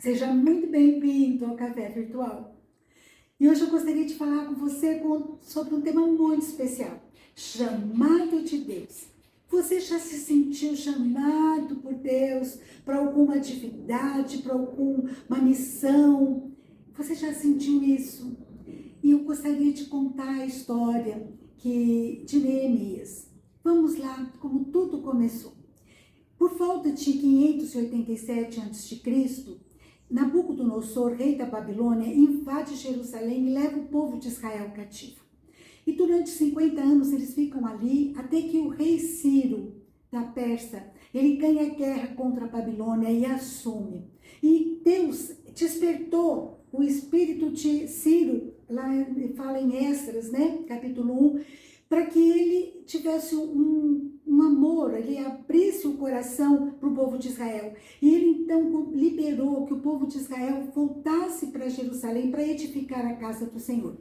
Seja muito bem-vindo ao Café Virtual. E hoje eu gostaria de falar com você sobre um tema muito especial, chamado de Deus. Você já se sentiu chamado por Deus para alguma atividade, para alguma missão? Você já sentiu isso? E eu gostaria de contar a história de Neemias. Vamos lá, como tudo começou. Por volta de 587 a.C., Nabucodonosor, rei da Babilônia, invade Jerusalém e leva o povo de Israel cativo. E durante 50 anos eles ficam ali, até que o rei Ciro, da Pérsia, ele ganha a guerra contra a Babilônia e assume. E Deus despertou o espírito de Ciro, lá fala em Esdras, né, capítulo 1, para que ele tivesse um amor, ele abrisse o coração para o povo de Israel. E ele então liberou que o povo de Israel voltasse para Jerusalém para edificar a casa do Senhor.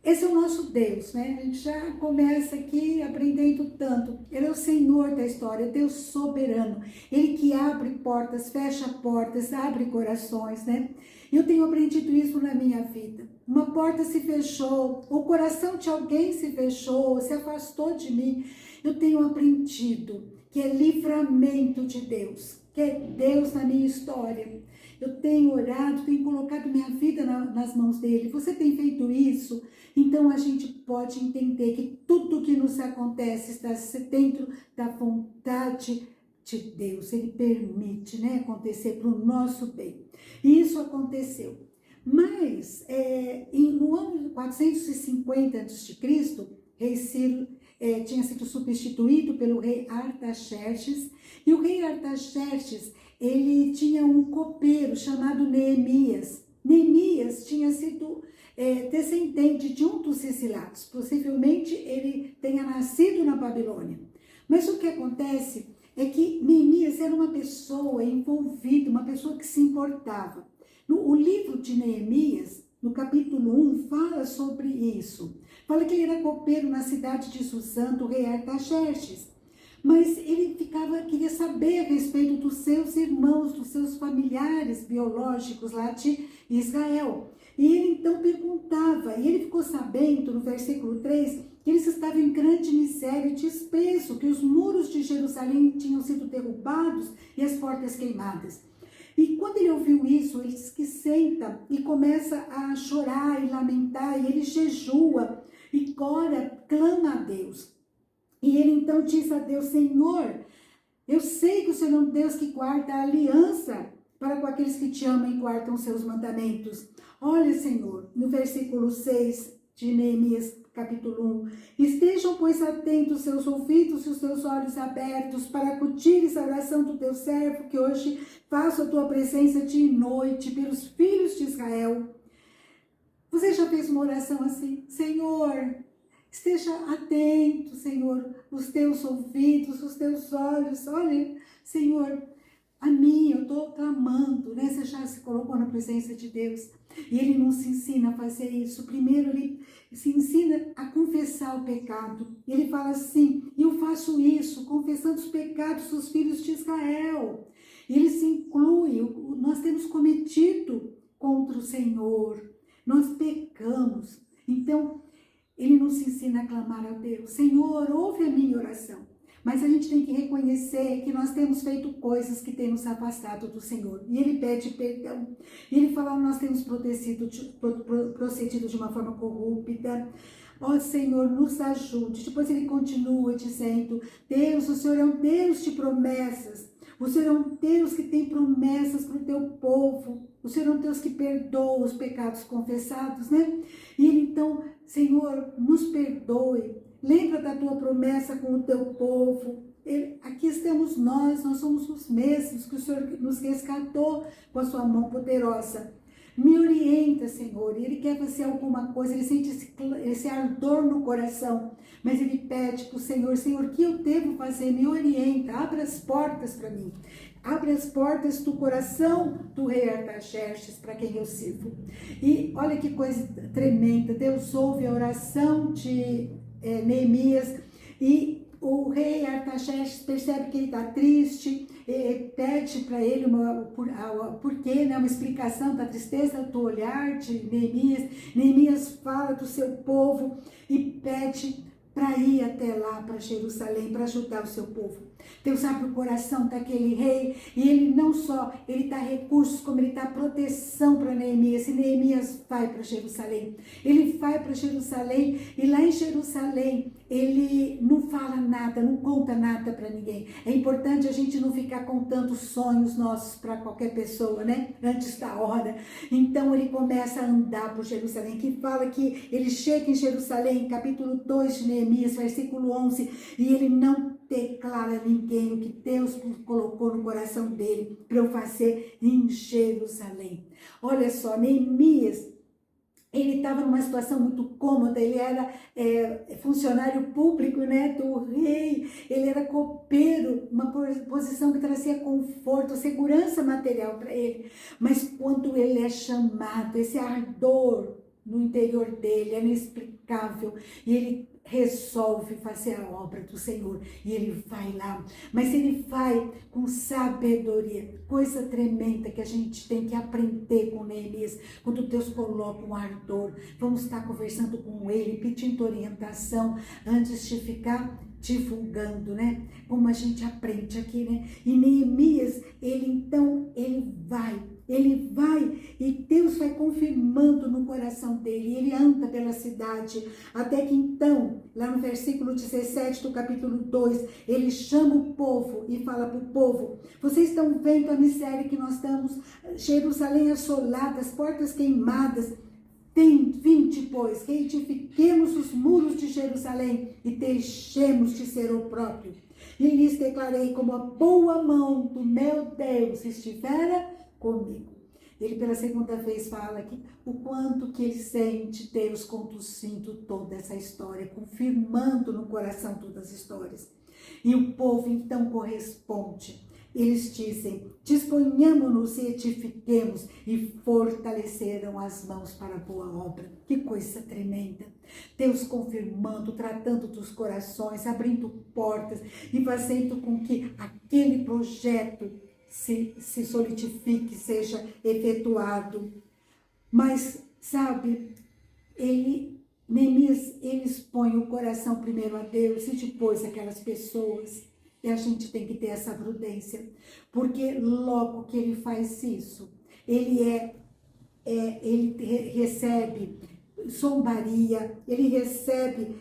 Esse é o nosso Deus, né? A gente já começa aqui aprendendo tanto. Ele é o Senhor da história, Deus soberano. Ele que abre portas, fecha portas, abre corações, né? E eu tenho aprendido isso na minha vida. Uma porta se fechou, o coração de alguém se fechou, se afastou de mim. Eu tenho aprendido que é livramento de Deus, que é Deus na minha história. Eu tenho orado, tenho colocado minha vida nas mãos dele. Você tem feito isso? Então a gente pode entender que tudo que nos acontece está dentro da vontade de Deus. Ele permite, né, acontecer para o nosso bem. E isso aconteceu. Mas no ano 450 a.C., rei Ciro tinha sido substituído pelo rei Artaxerxes. E o rei Artaxerxes, ele tinha um copeiro chamado Neemias. Neemias tinha sido descendente de um dos exilados. Possivelmente ele tenha nascido na Babilônia. Mas o que acontece é que Neemias era uma pessoa envolvida, uma pessoa que se importava. O livro de Neemias, no capítulo 1, fala sobre isso. Fala que ele era copeiro na cidade de Susã, do rei Artaxerxes. Mas ele queria saber a respeito dos seus irmãos, dos seus familiares biológicos lá de Israel. E ele então perguntava, e ele ficou sabendo, no versículo 3, que eles estavam em grande miséria e desprezo, que os muros de Jerusalém tinham sido derrubados e as portas queimadas. E quando ele ouviu isso, ele diz que senta e começa a chorar e lamentar, e ele jejua e ora, clama a Deus. E ele então diz a Deus: Senhor, eu sei que o Senhor é um Deus que guarda a aliança para com aqueles que te amam e guardam os seus mandamentos. Olha, Senhor, no versículo 6 de Neemias, capítulo 1, estejam, pois, atentos os seus ouvidos e os seus olhos abertos para acudires a oração do teu servo, que hoje faço a tua presença dia e noite pelos filhos de Israel. Você já fez uma oração assim? Senhor, esteja atento, Senhor, os teus ouvidos, os teus olhos. Olha, Senhor, a mim, eu estou clamando, né? Você já se colocou na presença de Deus. E Ele nos ensina a fazer isso. Primeiro, Ele se ensina a confessar o pecado. Ele fala assim: eu faço isso, confessando os pecados dos filhos de Israel. Ele se inclui, nós temos cometido contra o Senhor, nós pecamos. Então, Ele nos ensina a clamar a Deus: Senhor, ouve a minha oração. Mas a gente tem que reconhecer que nós temos feito coisas que têm nos afastado do Senhor. E Ele pede perdão. E Ele fala: nós temos procedido de uma forma corrupta. Ó Senhor, nos ajude. Depois Ele continua dizendo: Deus, o Senhor é um Deus de promessas. O Senhor é um Deus que tem promessas para o teu povo. O Senhor é um Deus que perdoa os pecados confessados, né? E Ele então: Senhor, nos perdoe. Lembra da tua promessa com o teu povo. Aqui estamos nós somos os mesmos que o Senhor nos resgatou com a sua mão poderosa. Me orienta, Senhor. Ele quer fazer alguma coisa, ele sente esse ardor no coração, mas ele pede para o Senhor: Senhor, o que eu devo fazer? Me orienta, abre as portas para mim. Abre as portas do coração do rei Artaxerxes, para quem eu sirvo. E olha que coisa tremenda. Deus ouve a oração de Neemias e o rei Artaxerxes percebe que ele está triste, pede para ele porquê, né, uma explicação da tristeza do olhar de Neemias. Neemias fala do seu povo e pede para ir até lá, para Jerusalém, para ajudar o seu povo. Deus abre o coração daquele rei e ele não só, ele dá recursos, como ele dá proteção para Neemias. E Neemias vai para Jerusalém. Ele vai para Jerusalém e lá em Jerusalém ele não fala nada, não conta nada para ninguém. É importante a gente não ficar contando sonhos nossos para qualquer pessoa, né? Antes da hora. Então ele começa a andar por Jerusalém, que fala que ele chega em Jerusalém, capítulo 2 de Neemias, versículo 11, e ele não declara a ninguém o que Deus colocou no coração dele para eu fazer em Jerusalém. Olha só, Neemias, ele estava numa situação muito cômoda, ele era funcionário público, né, do rei, ele era copeiro, uma posição que trazia conforto, segurança material para ele. Mas quando ele é chamado, esse ardor no interior dele é inexplicável, e ele resolve fazer a obra do Senhor, e ele vai lá, mas ele vai com sabedoria, coisa tremenda que a gente tem que aprender com Neemias. Quando Deus coloca um ardor, vamos estar conversando com ele, pedindo orientação, antes de ficar divulgando, né? Como a gente aprende aqui, né? E Neemias, ele vai e Deus vai confirmando no coração dele, ele anda pela cidade, até que então, lá no versículo 17 do capítulo 2, ele chama o povo e fala para o povo: vocês estão vendo a miséria que nós estamos, Jerusalém assolada, as portas queimadas. Vinde, pois, que edifiquemos os muros de Jerusalém e deixemos de ser opróbrio. E lhes declarei como a boa mão do meu Deus estivera comigo. Ele pela segunda vez fala aqui o quanto que ele sente Deus conduzindo toda essa história, confirmando no coração todas as histórias. E o povo então corresponde. Eles dizem: disponhamos-nos e edifiquemos, e fortaleceram as mãos para a boa obra. Que coisa tremenda! Deus confirmando, tratando dos corações, abrindo portas e fazendo com que aquele projeto se solidifique, seja efetuado. Mas, sabe, Neemias, ele expõe o coração primeiro a Deus e depois aquelas pessoas. E a gente tem que ter essa prudência, porque logo que ele faz isso, ele recebe zombaria, ele recebe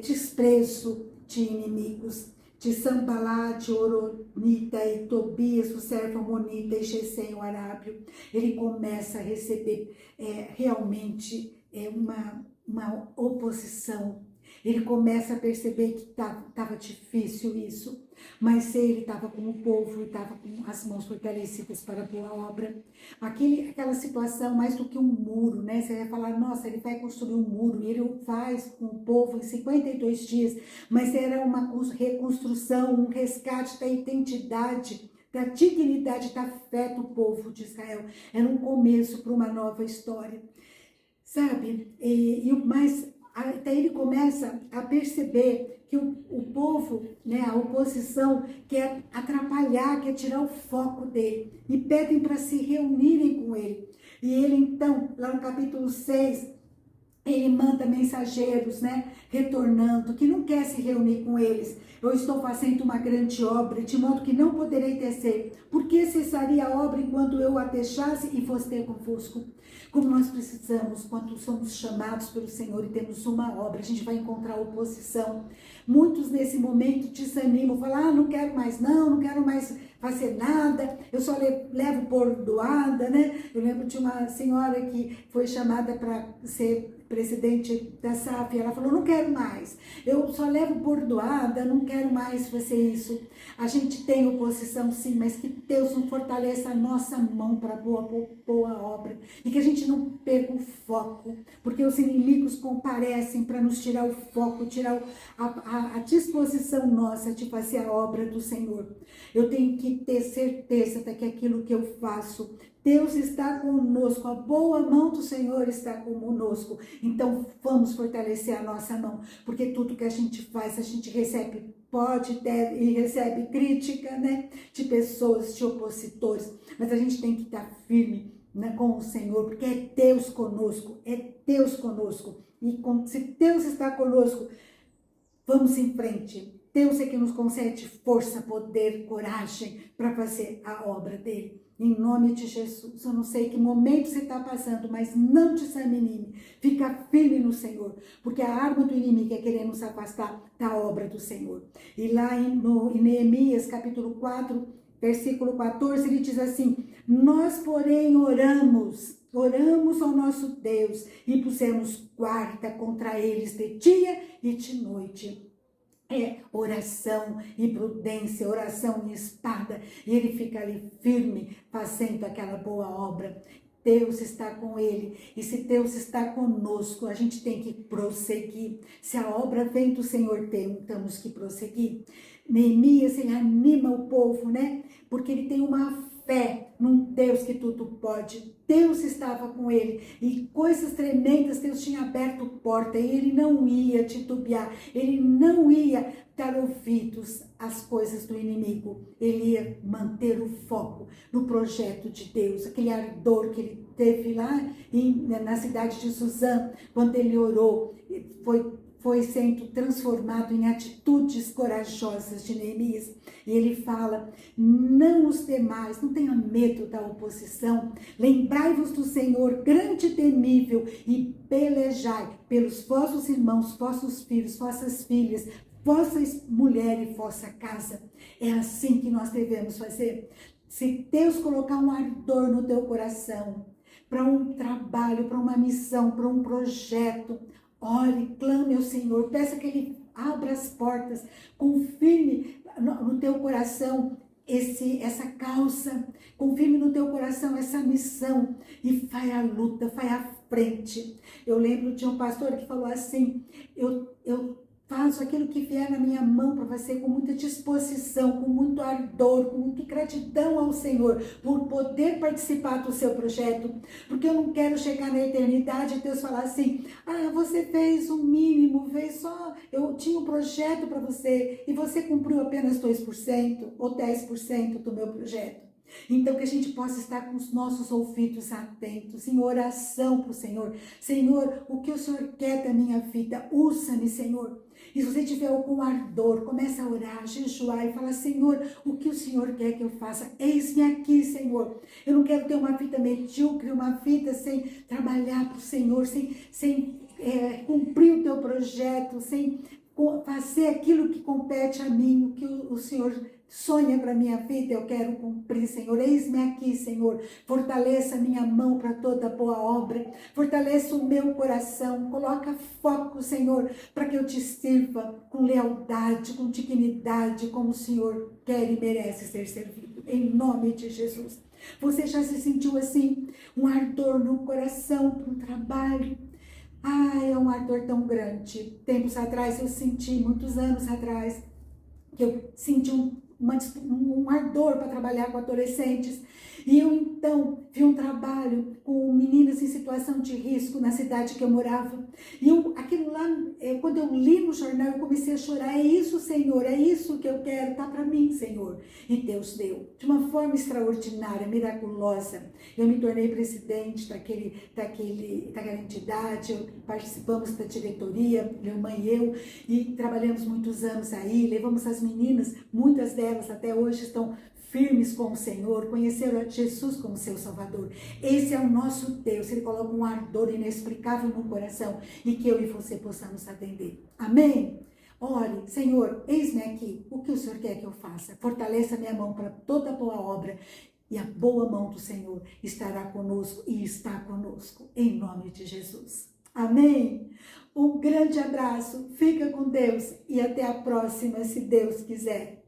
desprezo de inimigos, de Sanbalate, Horonita e Tobias, o servo amonita, e Gesem, o arábio. Ele começa a receber realmente uma oposição. Ele começa a perceber que estava difícil isso, mas ele estava com o povo, estava com as mãos fortalecidas para a boa obra. Aquela situação, mais do que um muro, né? Você vai falar: nossa, ele vai construir um muro, e ele o faz com o povo em 52 dias, mas era uma reconstrução, um resgate da identidade, da dignidade, da fé do povo de Israel. Era um começo para uma nova história, sabe? Mas até ele começa a perceber que o povo, né, a oposição, quer atrapalhar, quer tirar o foco dele, e pedem para se reunirem com ele. E ele então, lá no capítulo 6, ele manda mensageiros, né, retornando, que não quer se reunir com eles. Eu estou fazendo uma grande obra, de modo que não poderei descer. Por que cessaria a obra enquanto eu a deixasse e fosse ter convosco? Como nós precisamos, quando somos chamados pelo Senhor e temos uma obra, a gente vai encontrar oposição. Muitos nesse momento desanimam, falam: não quero mais não quero mais fazer nada, eu só levo bordoada, né? Eu lembro de uma senhora que foi chamada para ser presidente da SAF, ela falou: não quero mais, eu só levo bordoada, não quero mais fazer isso. A gente tem oposição sim, mas que Deus não fortaleça a nossa mão para boa obra, e que a gente não perca o foco, porque os inimigos comparecem para nos tirar o foco, tirar a disposição nossa de fazer a obra do Senhor. Eu tenho que ter certeza de que aquilo que eu faço, Deus está conosco, a boa mão do Senhor está conosco. Então vamos fortalecer a nossa mão, porque tudo que a gente faz, a gente recebe pode ter e recebe crítica, né, de pessoas, de opositores, mas a gente tem que estar firme, né, com o Senhor, porque é Deus conosco, é Deus conosco. E se Deus está conosco, vamos em frente. Deus é que nos concede força, poder, coragem para fazer a obra dele. Em nome de Jesus. Eu não sei que momento você está passando, mas não desanime. Fica firme no Senhor, porque a arma do inimigo é querer nos afastar da obra do Senhor. E lá em Neemias, capítulo 4, versículo 14, ele diz assim: nós, porém, oramos ao nosso Deus e pusemos guarda contra eles de dia e de noite. É oração e prudência, oração e espada. E ele fica ali firme, fazendo aquela boa obra. Deus está com ele. E se Deus está conosco, a gente tem que prosseguir. Se a obra vem do Senhor, temos que prosseguir. Neemias, ele anima o povo, né? Porque ele tem uma fé num Deus que tudo pode. Deus estava com ele e coisas tremendas, Deus tinha aberto porta e ele não ia titubear, ele não ia dar ouvidos às coisas do inimigo, ele ia manter o foco no projeto de Deus, aquele ardor que ele teve lá na cidade de Suzã, quando ele orou, foi sendo transformado em atitudes corajosas de Neemias. E ele fala: não os temais, não tenha medo da oposição, lembrai-vos do Senhor grande e temível e pelejai pelos vossos irmãos, vossos filhos, vossas filhas, vossa mulher e vossa casa. É assim que nós devemos fazer. Se Deus colocar um ardor no teu coração, para um trabalho, para uma missão, para um projeto, ore, clame ao Senhor, peça que Ele abra as portas, confirme no teu coração essa causa, confirme no teu coração essa missão e vai à luta, vai à frente. Eu lembro de um pastor que falou assim: eu faço aquilo que vier na minha mão para fazer com muita disposição, com muito ardor, com muita gratidão ao Senhor por poder participar do seu projeto, porque eu não quero chegar na eternidade e Deus falar assim: você fez o mínimo, eu tinha um projeto para você e você cumpriu apenas 2% ou 10% do meu projeto. Então que a gente possa estar com os nossos ouvidos atentos, em oração para o Senhor. Senhor, o que o Senhor quer da minha vida? Usa-me, Senhor. E se você tiver algum ardor, começa a orar, jejuar e falar: Senhor, o que o Senhor quer que eu faça? Eis-me aqui, Senhor. Eu não quero ter uma vida medíocre, uma vida sem trabalhar para o Senhor, sem cumprir o teu projeto, sem fazer aquilo que compete a mim, o que o Senhor sonha para a minha vida, eu quero cumprir, Senhor. Eis-me aqui, Senhor. Fortaleça a minha mão para toda boa obra. Fortaleça o meu coração. Coloca foco, Senhor, para que eu te sirva com lealdade, com dignidade, como o Senhor quer e merece ser servido. Em nome de Jesus. Você já se sentiu assim? Um ardor no coração para um trabalho? É um ardor tão grande. Tempos atrás eu senti, muitos anos atrás, que eu senti um ardor para trabalhar com adolescentes. E eu então vi um trabalho com meninas em situação de risco na cidade que eu morava. E aquilo lá, quando eu li no jornal, eu comecei a chorar. É isso, Senhor, é isso que eu quero, tá para mim, Senhor. E Deus deu, de uma forma extraordinária, miraculosa. Eu me tornei presidente daquela entidade, participamos da diretoria, minha mãe e eu, e trabalhamos muitos anos aí, levamos as meninas, muitas delas até hoje estão firmes com o Senhor, conheceram a Jesus como seu Salvador. Esse é o nosso Deus, Ele coloca um ardor inexplicável no coração e que eu e você possamos atender. Amém? Ore: Senhor, eis-me aqui, o que o Senhor quer que eu faça? Fortaleça minha mão para toda boa obra e a boa mão do Senhor estará conosco e está conosco, em nome de Jesus. Amém? Um grande abraço, fica com Deus e até a próxima, se Deus quiser.